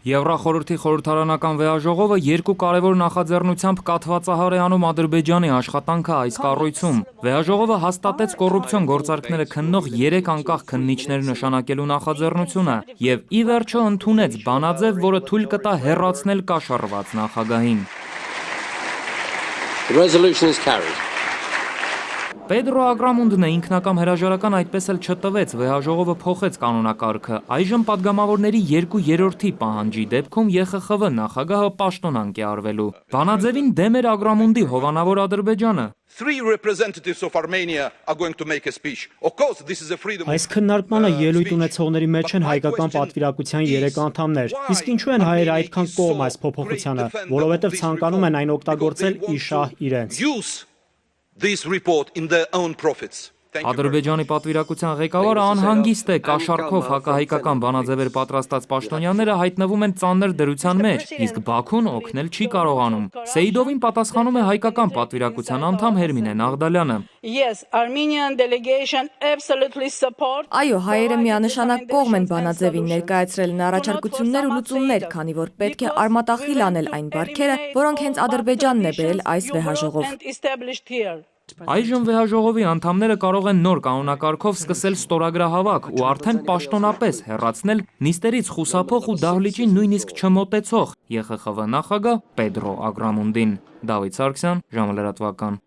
Եվրախորհրդի խորհրդարանական վեհաժողովը երկու կարևոր նախաձեռնությամբ կաթվածահար է անում Ադրբեջանի աշխատանքը այս կառույցում։ Վեհաժողովը հաստատեց կոռուպցիոն գործարքները քննող 3 անկախ քննիչներ նշանակելու նախաձեռնությունը եւ ի վերջո ընդունեց բանաձև, որը թույլ կտա հեռացնել կաշառված նախագահին։ Պետրո Ագրամունդն է ինքնակամ հրաժարական այդպես էլ չտվեց, վեհաժողովը փոխեց կանոնակարգը։ Այժմ падգամավորների 2/3 պահանջի դեպքում ԵԽԽՎ նախագահը պաշտոնանկ է արվելու։ Բանաձևին դեմ էր Ագրամունդի հովանավոր Ադրբեջանը։ Այս քննարկմանը ելույթ ունեցողների մեջ են հայկական պատվիրակության 3 անդամներ։ Իսկ ինչու են հայերը այդքան կողմ այս փոփոխությանը, որովհետև ցանկանում են այն օգտագործել ի շահ իրենց։ Ադրբեջանի պատվիրակության ղեկավարը անհանգիստ է, կաշառքով հակահայկական բանաձևեր պատրաստած պաշտոնյաները հայտնվում են ծանր դրության մեջ, իսկ Բաքուն օգնել չի կարողանում։ Սեիդովին պատասխանում է հայկական պատվիրակության անդամ Հերմինե Նաղդալյանը։ Այո, հայերը միանշանակ կողմ են բանաձևին, ներկայացրել են առաջարկություններ ու լուծումներ, քանի որ պետք է արմատախիլ անել այն բարքերը, որոնք հենց Ադրբեջանն է բերել այս վեհաժողով։ Այժմ վեհաժողովի անդամները կարող են նոր կանոնակարգով սկսել ստորագրահավաք ու արդեն պաշտոնապես հեռացնել նիստերից խուսափող ու դահլիճին նույնիսկ չմոտեցող ԵԽԽՎ նախագահ Պետրո Ագրամունդին։ Դավիթ Սարգսյան, ժամը լրատվական։